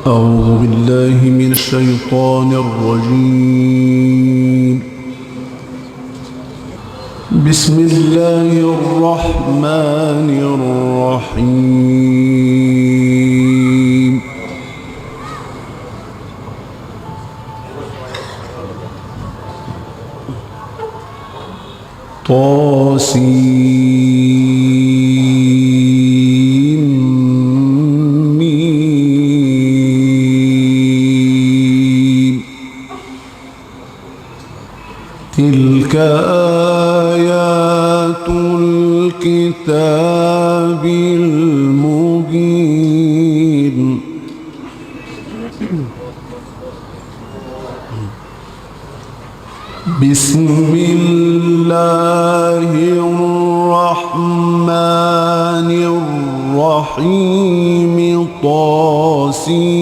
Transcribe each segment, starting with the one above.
أعوذ بالله من الشيطان الرجيم. بسم الله الرحمن الرحيم. طاسيم. تلك آيات الكتاب المبين. بسم الله الرحمن الرحيم. طاسيم.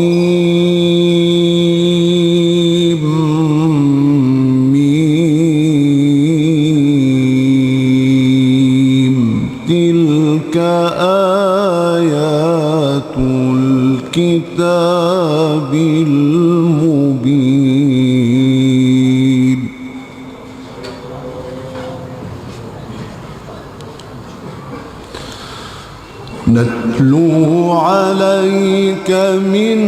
تلك آيات الكتاب المبين. نتلو عليك من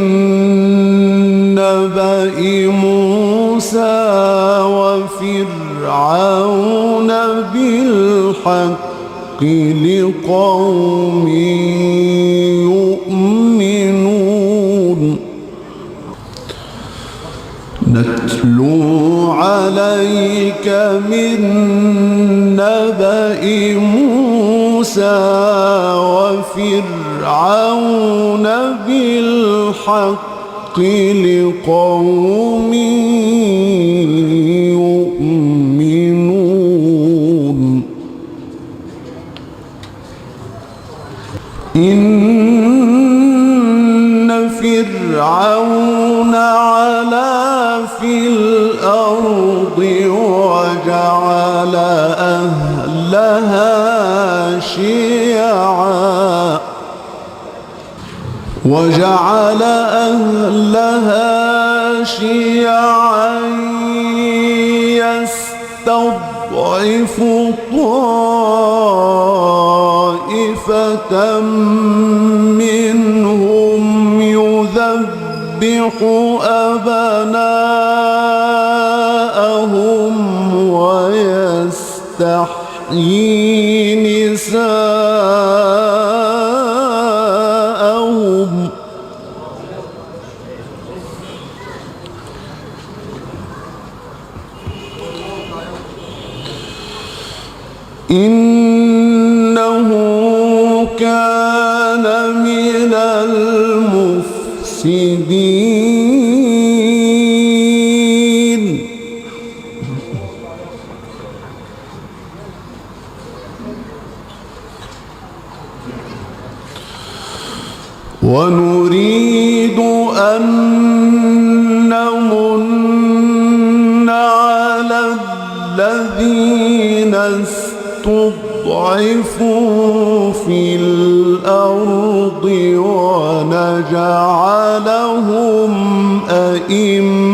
نبأ موسى وفرعون بالحق لقوم يؤمنون. نتلو عليك من نبأ موسى وفرعون بالحق لقوم يؤمنون. إن فرعون علا في الأرض وجعل أهلها شيعا يستضعف طائفة منهم يذبح أبناءهم ويستحيي نساءهم. إنه كان من المفسدين. ونريد أن نمن على الذين استضعفوا في الأرض ونجعلهم أئمة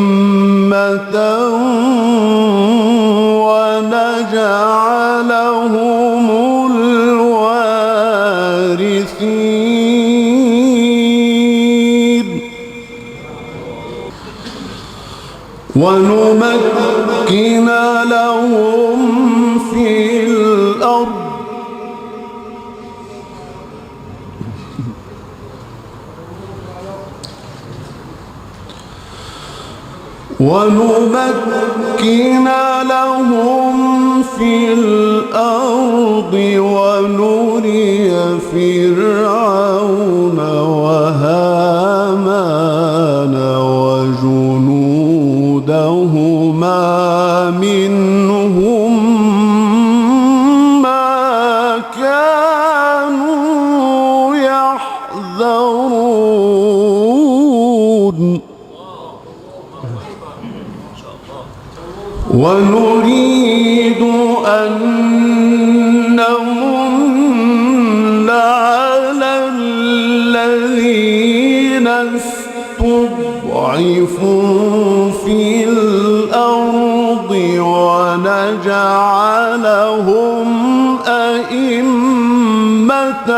ونجعلهم الوارثين. ونمكن لهم في الأرض ونري فرعون وهامان وجنودهما منهم ما كانوا يحذرون. ونريد أن نمن على الذين تضعفوا في الأرض ونجعلهم أئمة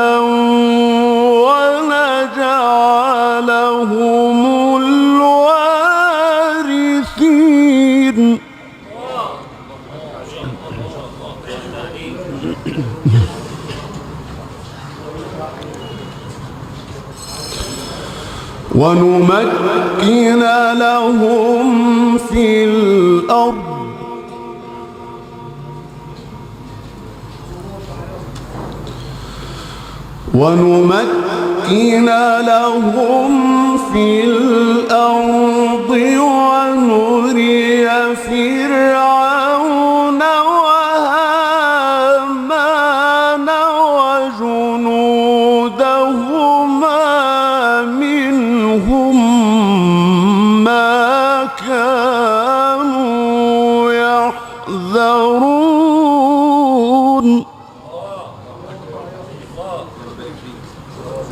ونجعلهم الوارثين ونمكن لهم في الأرض ونري فرعون وهامان وجنودهما منهم ما كانوا يحذرون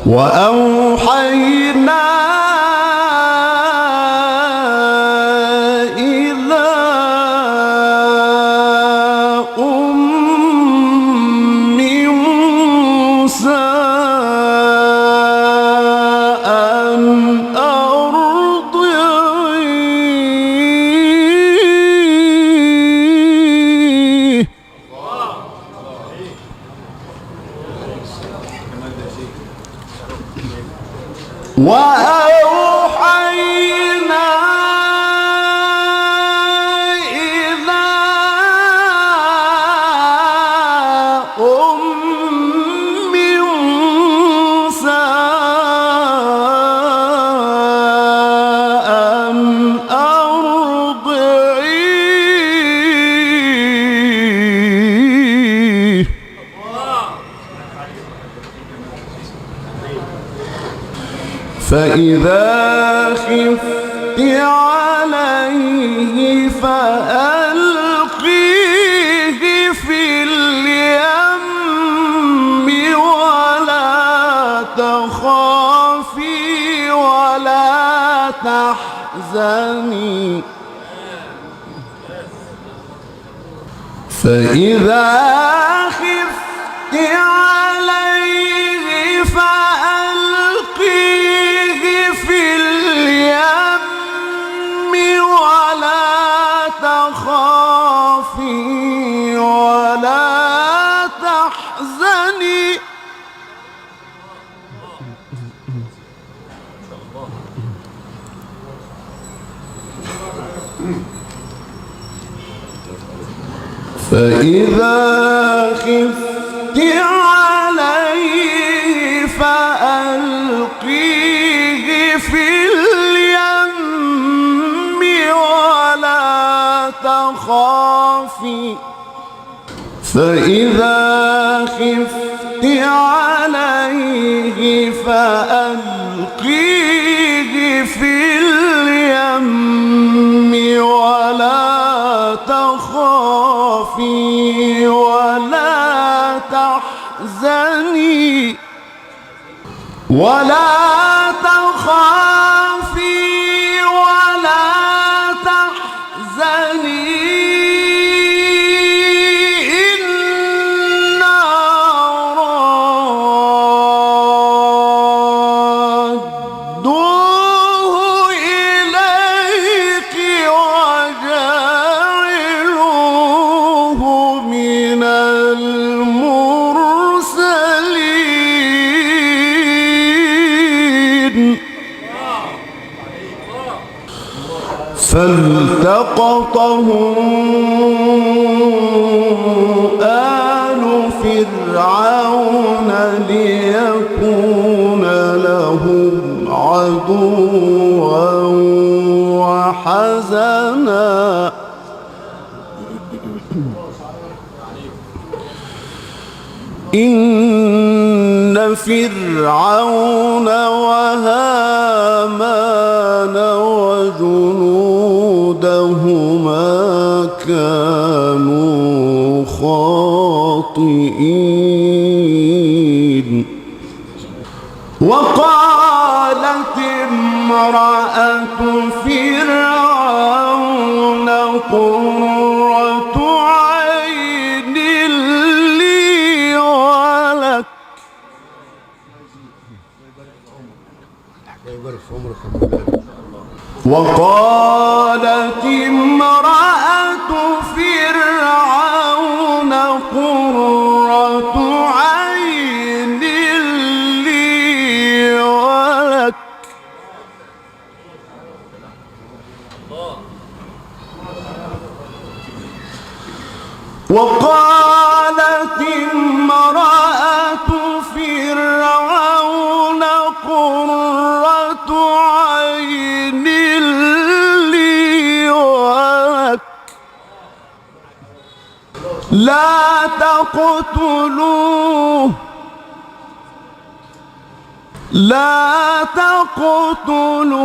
وأوحينا إلى أم موسى أن أرضعيه وأوحينا إلى أم موسى أن أرضعيه فإذا خفت عليه فألقيه في اليم ولا تخافي ولا تحزني فإذا خفت عليه فألقيه في اليم ولا تخافي ولا تحزني فإذا خفت عليه فألقيه في اليم ولا تخافي فإذا خفت عليه فألقيه في اليم ولا تخافي ولا تحزني ولا تخافي ولا تحزني إنا رادوه إليك وجاعلوه من المرسلين فالتقطه آل فرعون ليكون لهم عدوا وحزنا إن فرعون وهامان وجنودهما كانوا خاطئين وقالت امرأة امرأة فرعون قرة عين لي ولك وقالت امرأة فرعون قرة عين لي ولك وقالت امرأة فرعون قرة عين لي ولك لا تقتلوه لا تقتلوه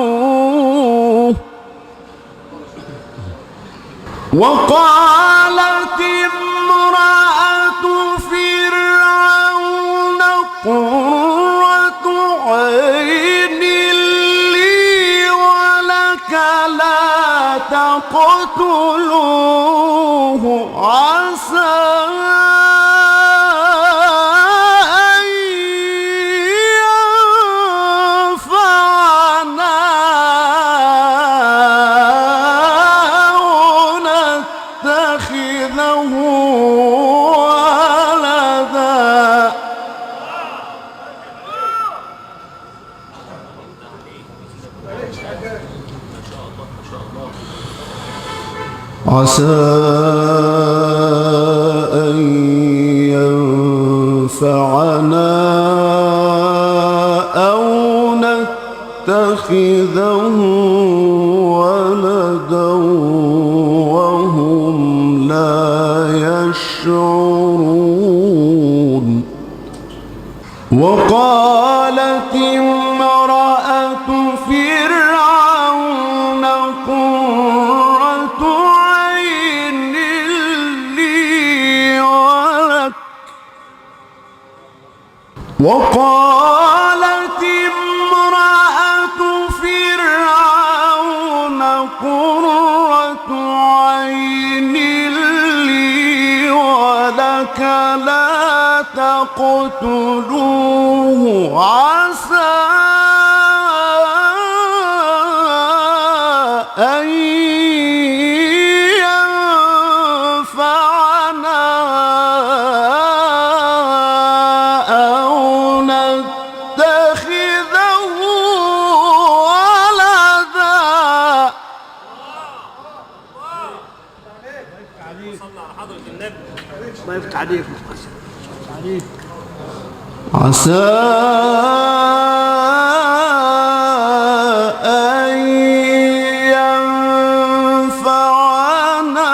وقالت امرأة فرعون قرة عين لي ولك لا تقتلوه عسى أن ينفعنا أو نتخذه ولدا عسى أن ينفعنا أو نتخذه ولدا وهم لا يشعرون وقالت امرأة فرعون قرة عين لي ولك وقالت امرأة فرعون قرة عين لي ولك لا تقتلوه عسى أن ينفعنا أو نتخذه ولدا الله يفتح عليك عسى أن ينفعنا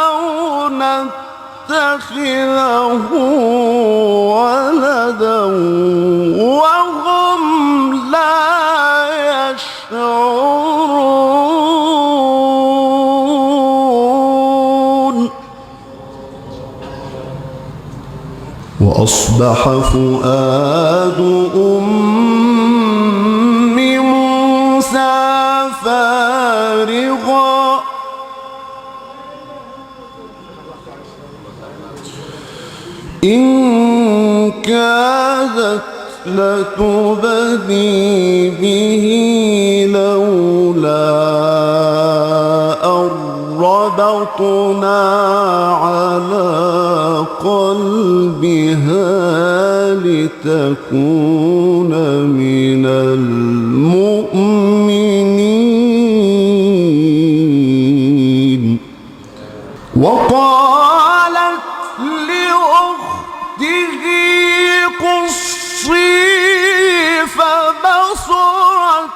أو نتخذه ولدا وهم لا يشعرون وأصبح فؤاد أم موسى فارغا إن كادت لتبدي به لولا أن ربطنا على قلبها لتكون من المؤمنين وقالت لأخته قصي فبصرت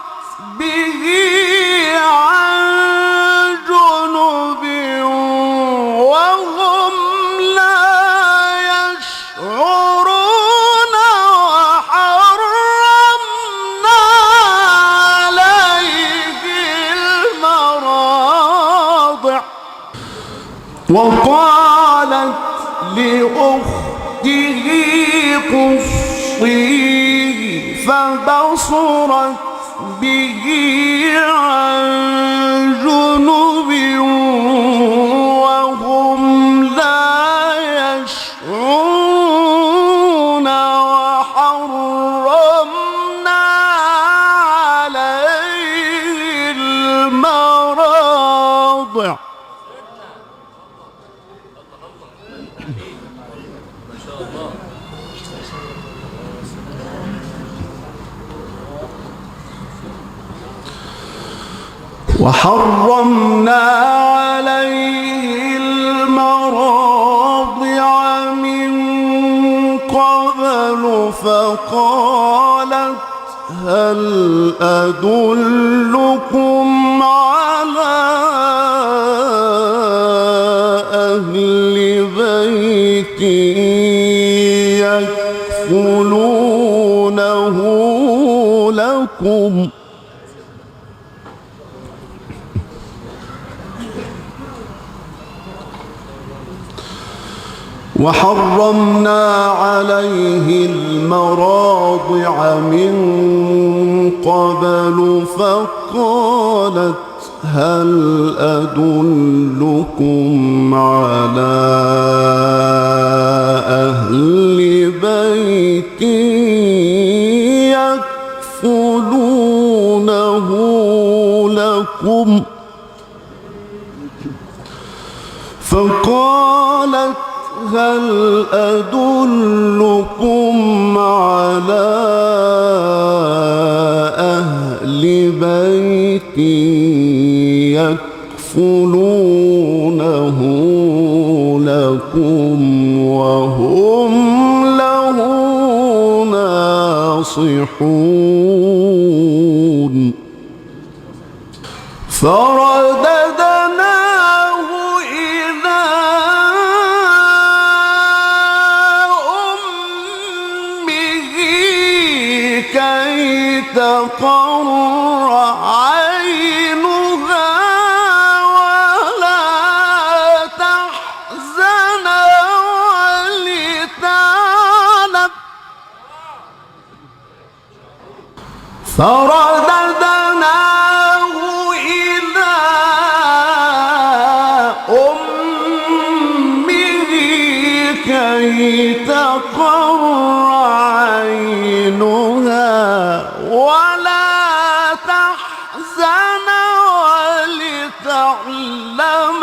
به عن جنب وهم لا يشعرون وحرمنا عليه المراضع وقالت لأخته قصيه فبصرت به عن جنب وهم لا يشعرون وحرمنا عليه المراضع من قبل فقالت هل أدلكم على أهل بيت يكفلونه لكم وحرمنا عليه المراضع من قبل فقالت هل أدلكم على أهل بيت يكفلونه لكم فقالت هل أدلكم على أهل بيت يكفلونه لكم وهم له ناصحون فرددناه إلى أمه كي تقر عينها ولا تحزن ولتعلم فرددناه إلى أمه كي تقر عينها ولا تحزن ولتعلم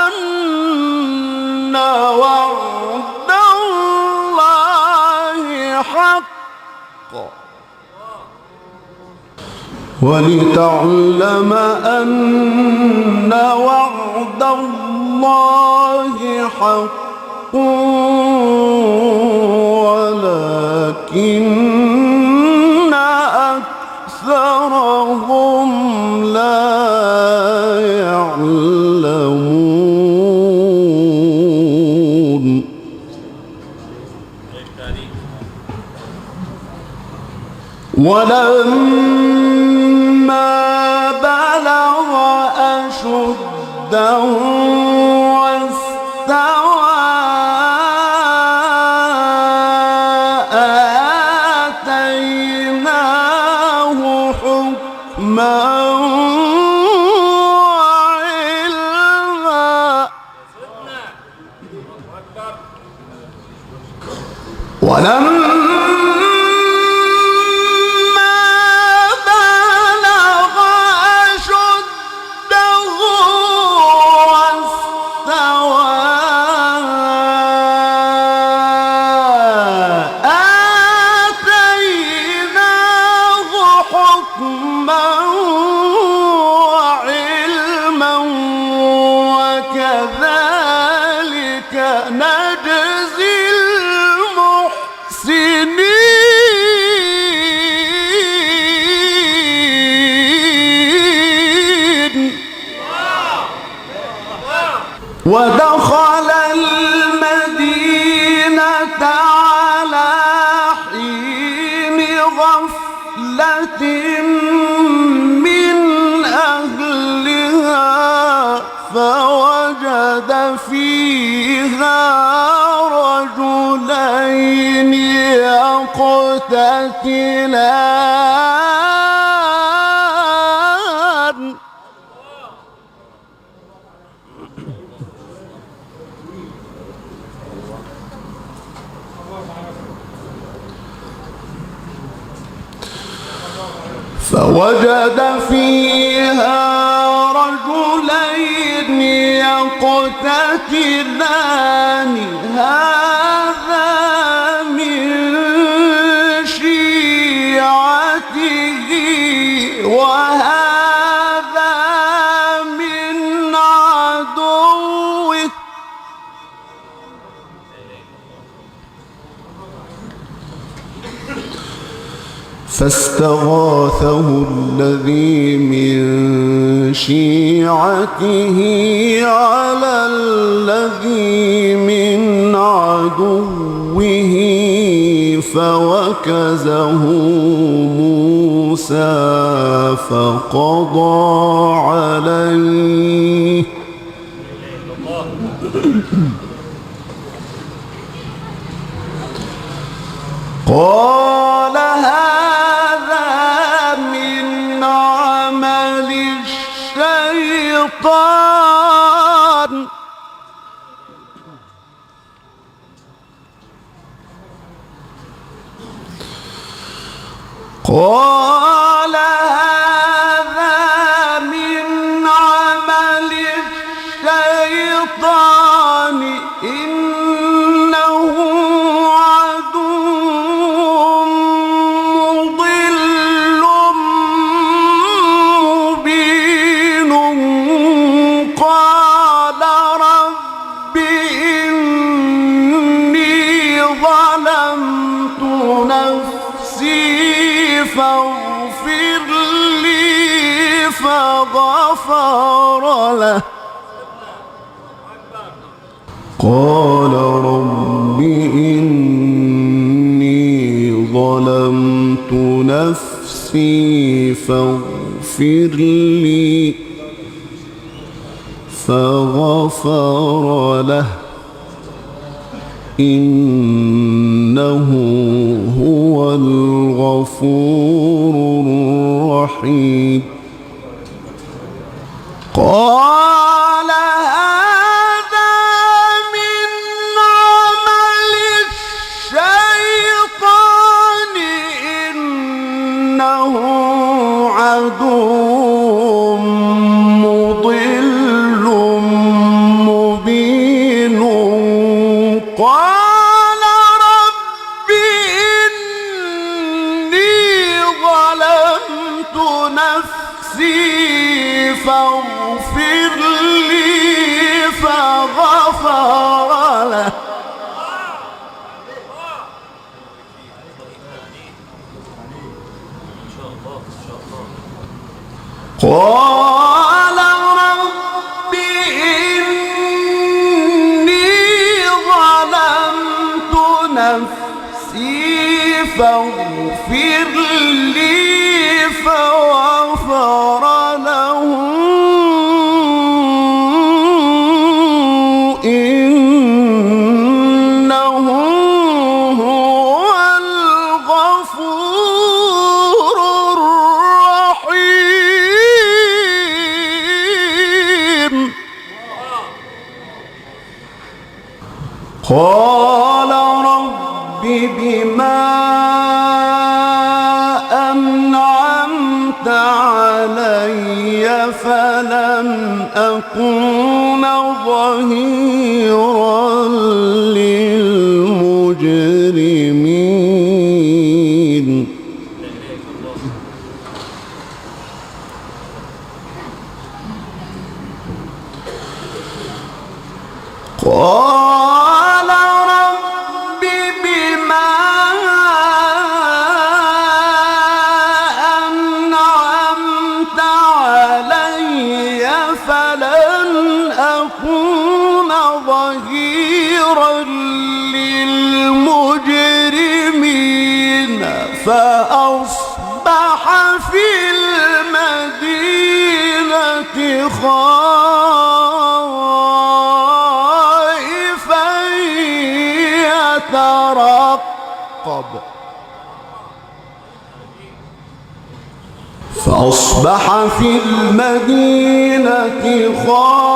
أن وعد الله حق ولتعلم أن وعد الله حق ولكن أكثرهم لا يعلمون ولما بلغ أشده واستوى آتيناه حكما وعلما وكذلك نجزي المحسنين ودخل المدينة على حين غفلة من أهلها فوجد فيها رجلين يقتتلان فوجد فيها رجلين يقتتلان هذا من شيعته وهذا من عدوه فاستغاثه الذي من شيعته على الذي من عدوه فوكزه موسى فقضى عليه قال هذا من عمل الشيطان قال هذا من عمل الشيطان إنه فاغفر لي فغفر له قال رب إني ظلمت نفسي فاغفر لي فغفر له إنه هو الغفور الرحيم قال هذا من عمل الشيطان إنه عدو مضل مبين قال رب إني ظلمت نفسي فاغفر لي فغفر له قال رب إني ظلمت نفسي فاغفر لي فغفر له إنه هو الغفور الرحيم قال رب بما أنعمت علي فلن أكون ظهيرا للمجرمين قال رب بما أنعمت علي فلن أكون ظهيرا للمجرمين فأصبح في المدينة خائفا يترقب فأصبح في المدينة خائفا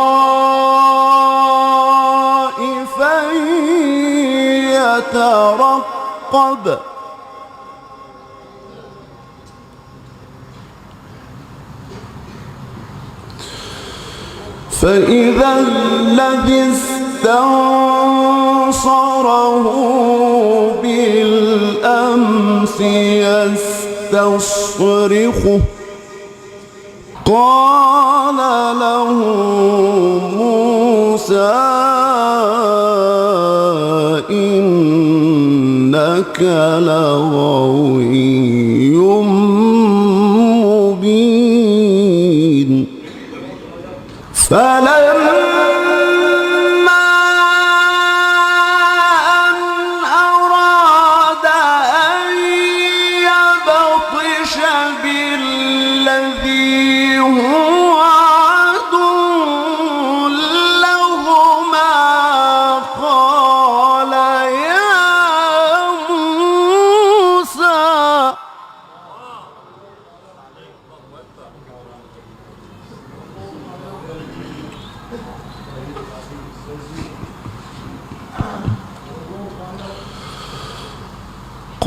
يترقب فإذا الذي استنصره بالأمس يستصرخه قال له موسى إنك لغوي مبين فلما أن أراد أن يبطش بالذي هو عدو لهما قال يا موسى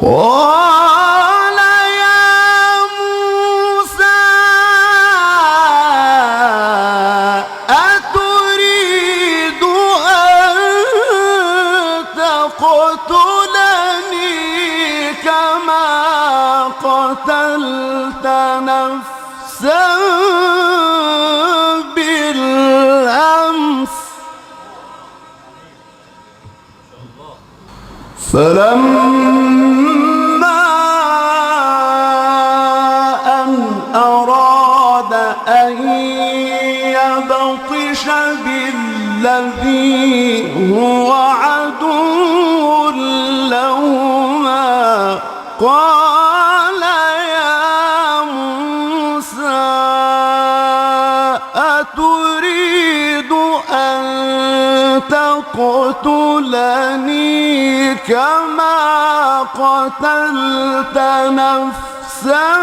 قال يا موسى أتريد أن تقتلني كما قتلت نفسا بالأمس فلما أن أراد أن يبطش بالذي هو عدو لهما قال يا موسى أتريد أن تقتلني كما قتلت نفسا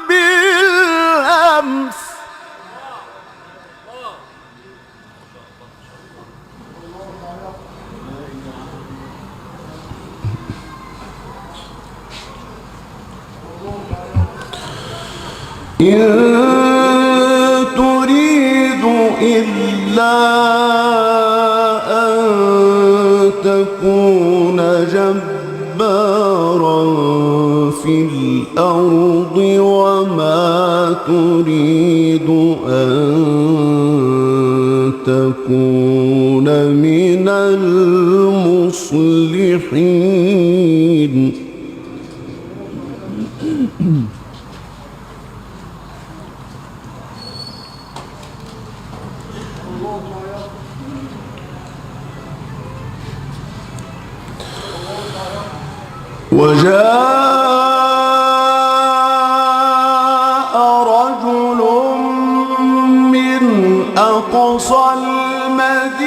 بالأمس إن تريد إلا أن تكون جبارا في الأرض وما تريد أن تكون من المصلحين وجاء رجل من أقصى المدينة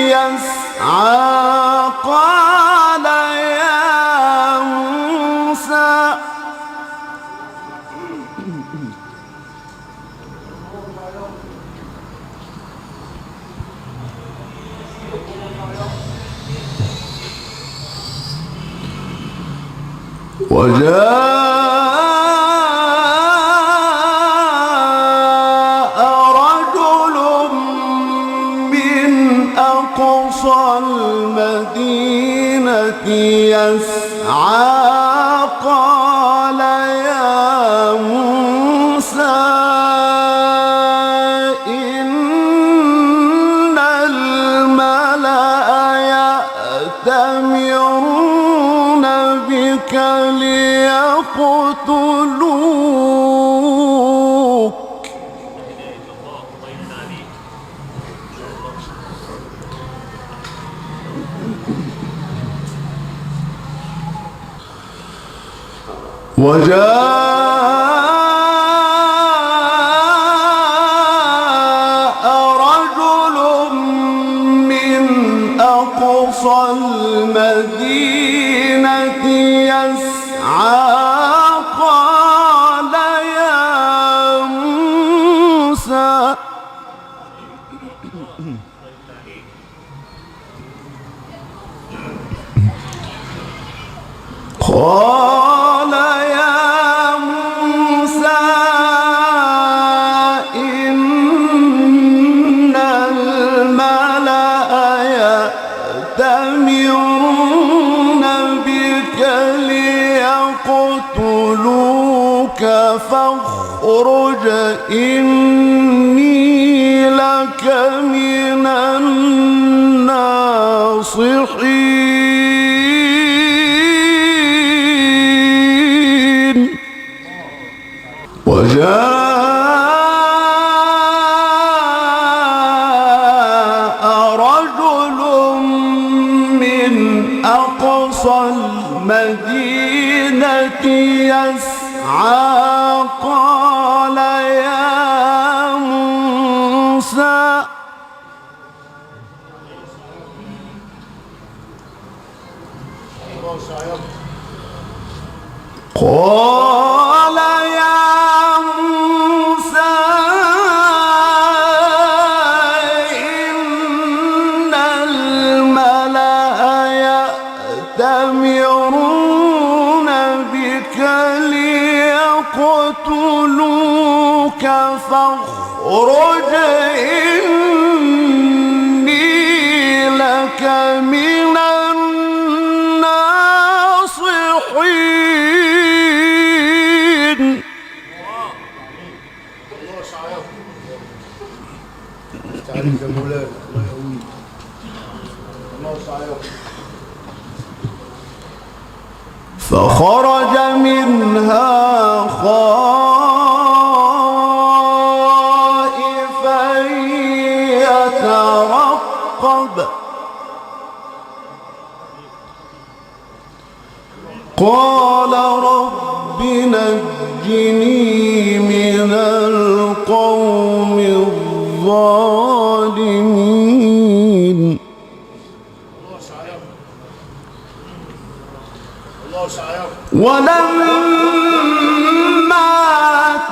يسعى قال يا موسى وجاء رجل من أقصى المدينة يسعى قال يا موسى إن الملأ يأتمرون بك ليقتلوك وجاء رجل من أقصى المدينة يسعى قال يقتلوك فاخرج إني لك من الناصحين وجاء رجل من أقصى المدينة يسعى قال يا موسى إن الملأ يأتمرون بك ليقتلوك فاخرج إني لك من الناصحين فخرج منها خائفا يترقب قال رب نجني من القوم الظالمين ولما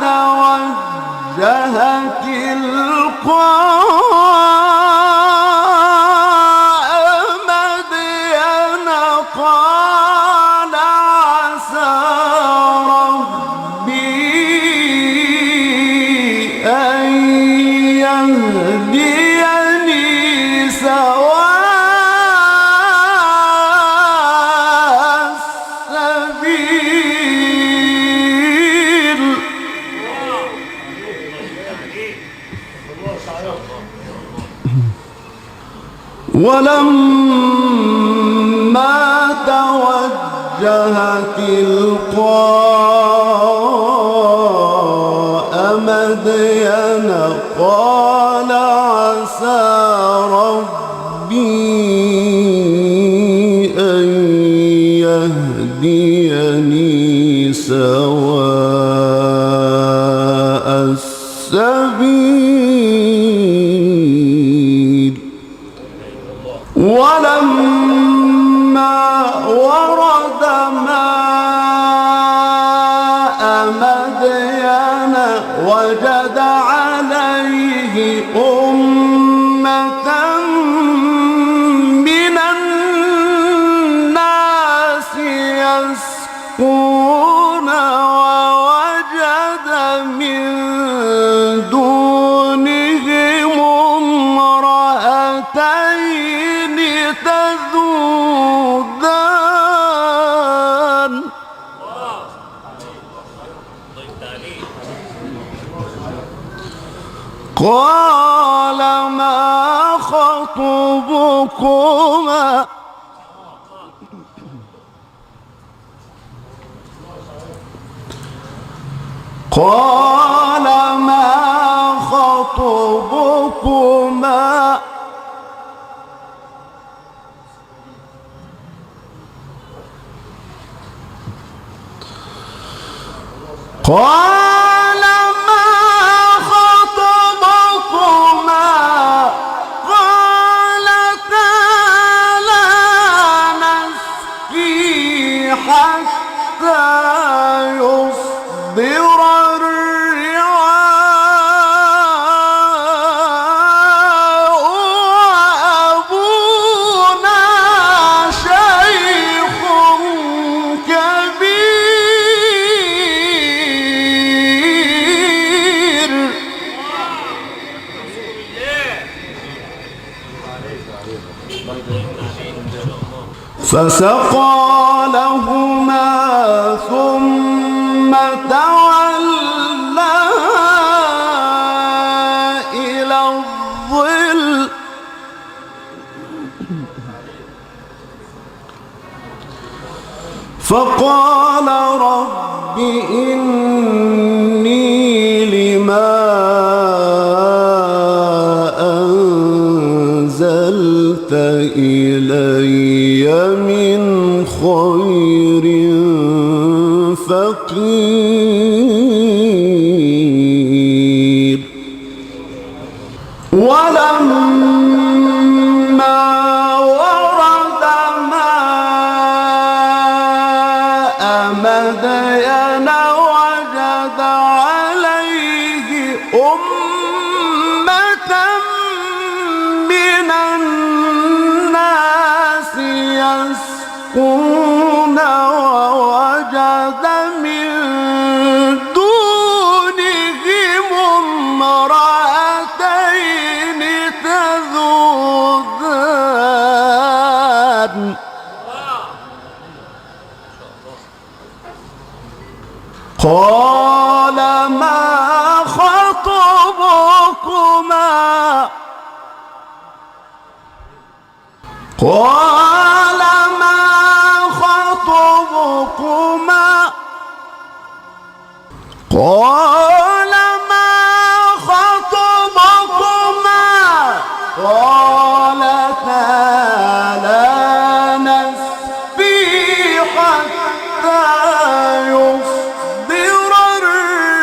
توجه تلقاء مدين قال عسى ربي أن يهديني سواء ولما توجه تلقاء مدين قال عسى ربي أن يهديني سواء السبيل ولما ورد ماء مدين وجد عليه أمة من الناس يسقون ووجد من دونهم امرأتين تذودان قال ما خطبكما قال ما خطبكما قال ما خطبكما قالتا لا نسقي حتى يصدر الرعاء وأبونا شيخ كبير فسقى لهما ثم تولى إلى الظل فقال رب إني لما أنزلت إلي من خير فقير ولما ورد ماء مدين وجد عليه أمة من الناس يسقون ووجد من دونهم امرأتين تذودان قال ما خطبكما قال ما خطبكما قال ما خطبكما قالتا لا نسقي حتى يصدر الرعاء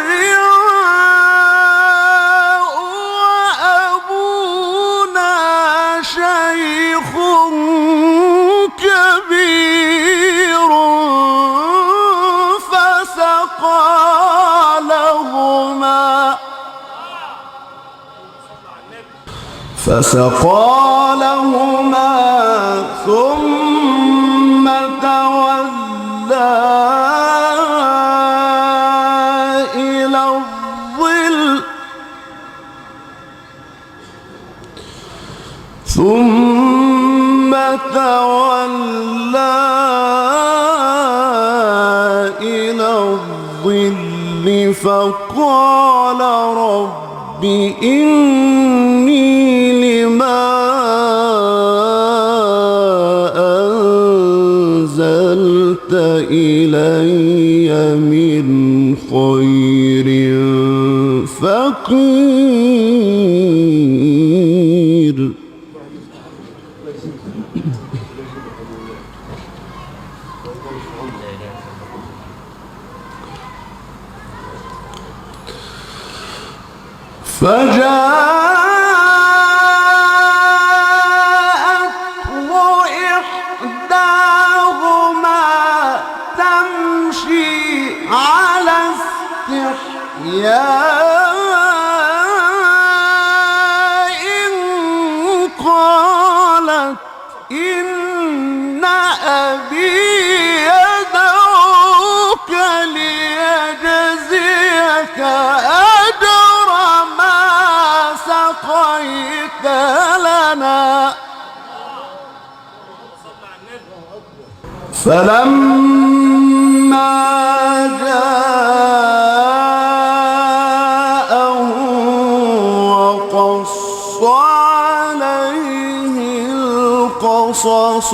وأبونا شيخ كبير فسقى لهما ثم تولى إلى الظل فقال رب إني لما أنزلت إلي من خير فقير. فجاءته إحداهما تمشي على استحياء قالت إن أبي يدعوك ليجزيك أجر ما سقيت لنا. فلما جاءه وقص عليه القصص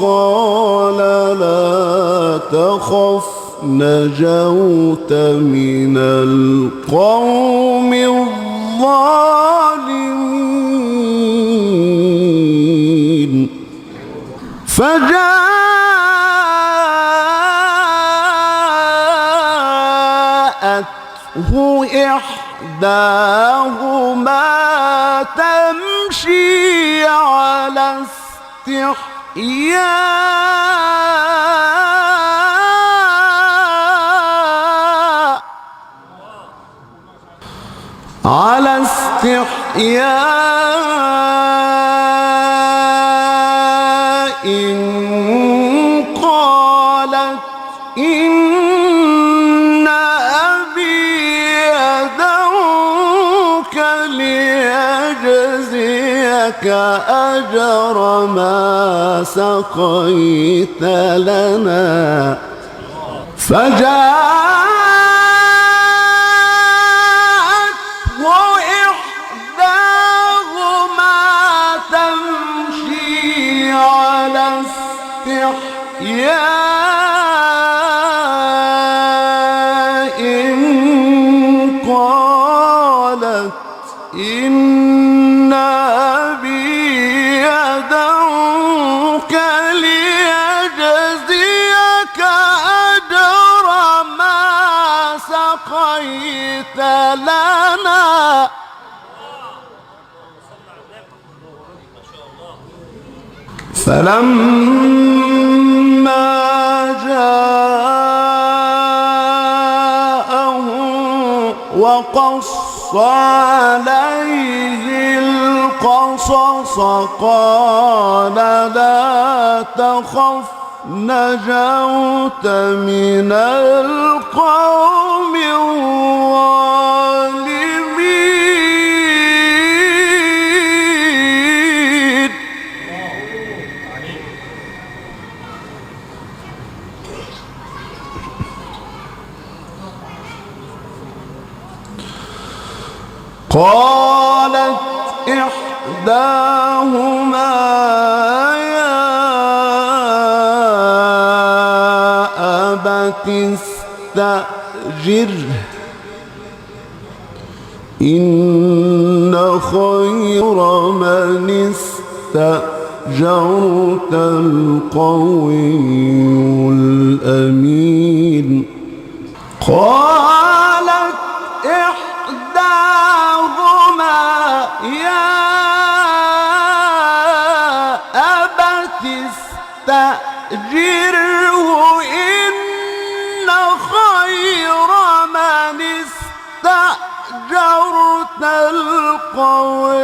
قال لا تخف نجوت من القوم الظالمين. فجاءته إحداهما تمشي على استحياء قالت إن أبي يدعوك ليجزيك أجر ما سقيت لنا. فجاءته إن أبي يدعوك ليجزيك أجر ما سقيت لنا. فلما جاءه وقص عليه القصص قال لا تخف نجوت من القوم الظالمين. قالت إحداهما يا أبت استأجره إن خير من استأجرت القوي الأمين. قالت إحداهما يا أبت استأجره إن خير من استأجرت القوي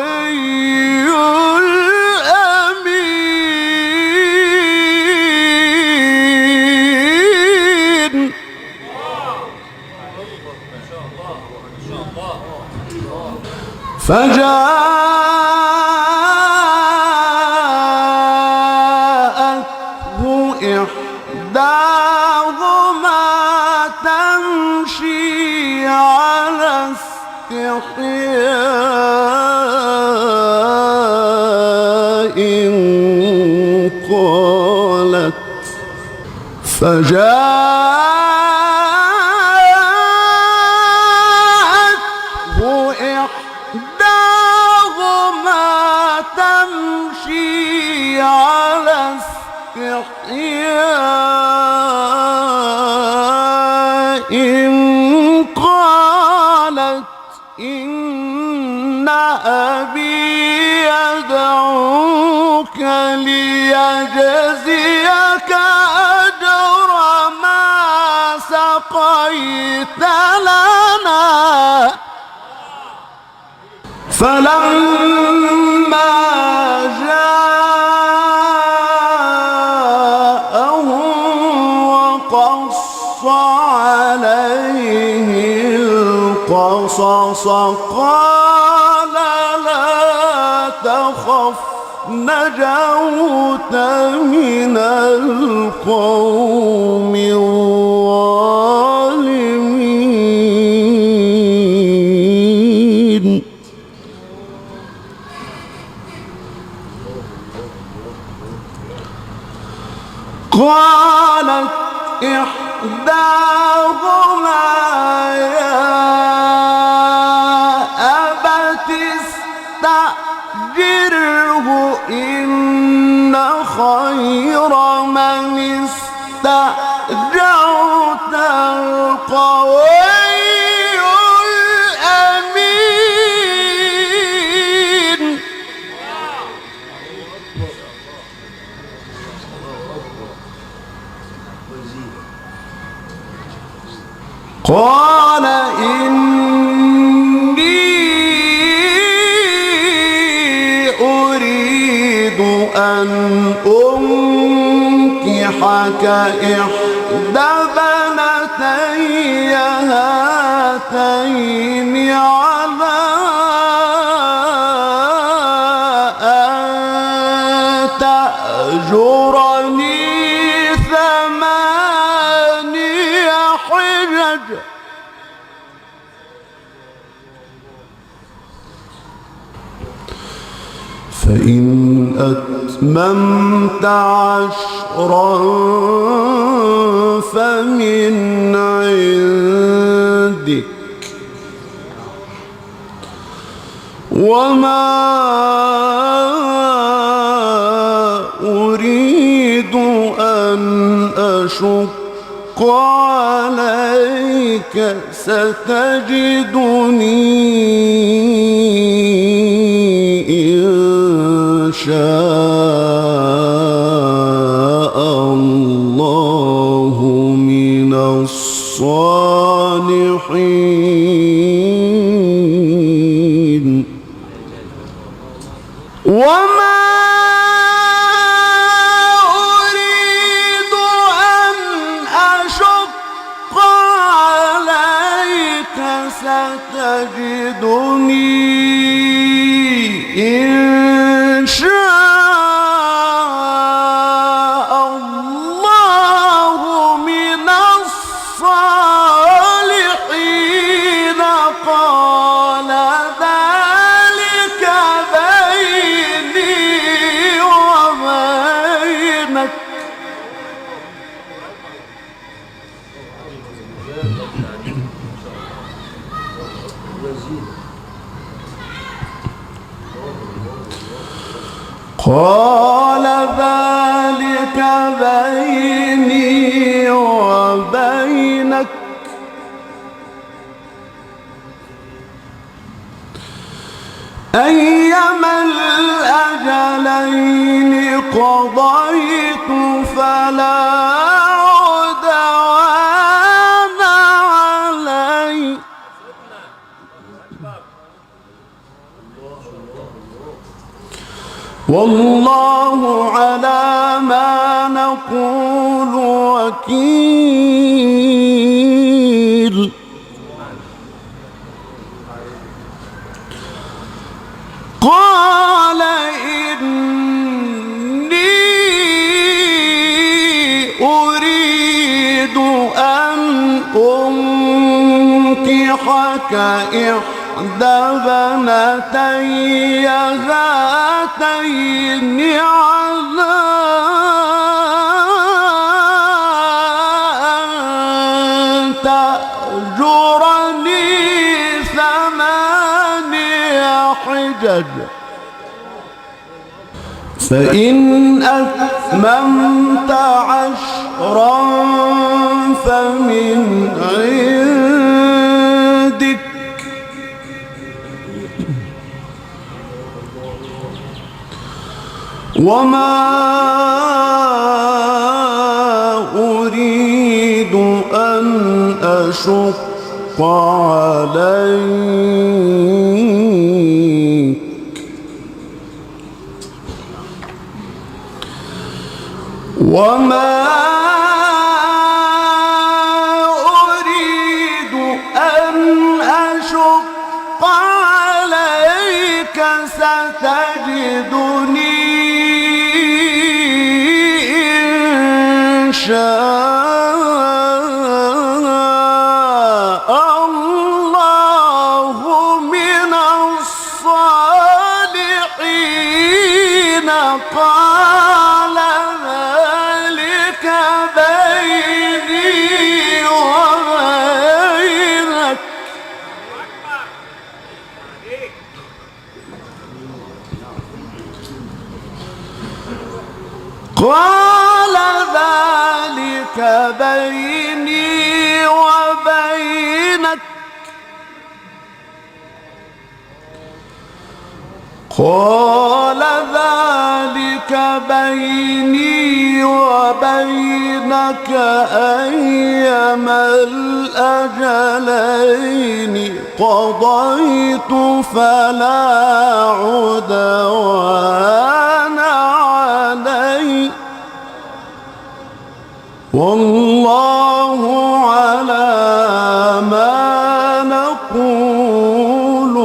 الأمين. فجاءته إحداهما تمشي على استحياء قالت تمشي على استحياء قالت إن أبي يدعوك ليجزيك أجر ما سقيت لنا. فلما جاءه وقص عليه القصص قال لا تخف نجوت من القوم الظالمين. قالت إحداهما يا أبت استأجره إن خير من استأجرت القوي الأمين. قال إني أريد أن أنكحك إحدى بنتي هاتين على أن تأجرني 8 حجج فإن أتممت 10 فمن عندك وما أريد أن أشق عليك ستجدني إن شاء الله من الصالحين وما أريد أن أشق عليك ستجدني إن شاء الله من الصالحين قال ذلك بيني وبينك قال ذلك بيني وبينك أيما الأجلين قضيت فلا عدوان علي والله على ما نقول وكيل قال إني أريد أن أنكحك إحدى بنتي هاتين على أن تأجرني 8 حجج فإن أتممت 10 فمن عندك وما أريد أن أشق عليك وما أريد أن أشق عليك ستجدني إن شاء الله من الصالحين قال ذلك بيني وبينك قال ذلك بيني وبينك قال ذلك بيني وبينك أيما الأجلين قضيت فلا عدوان علي والله على ما نقول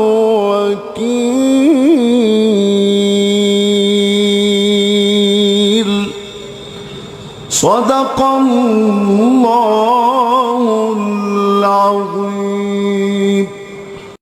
وكيل صدق الله العظيم.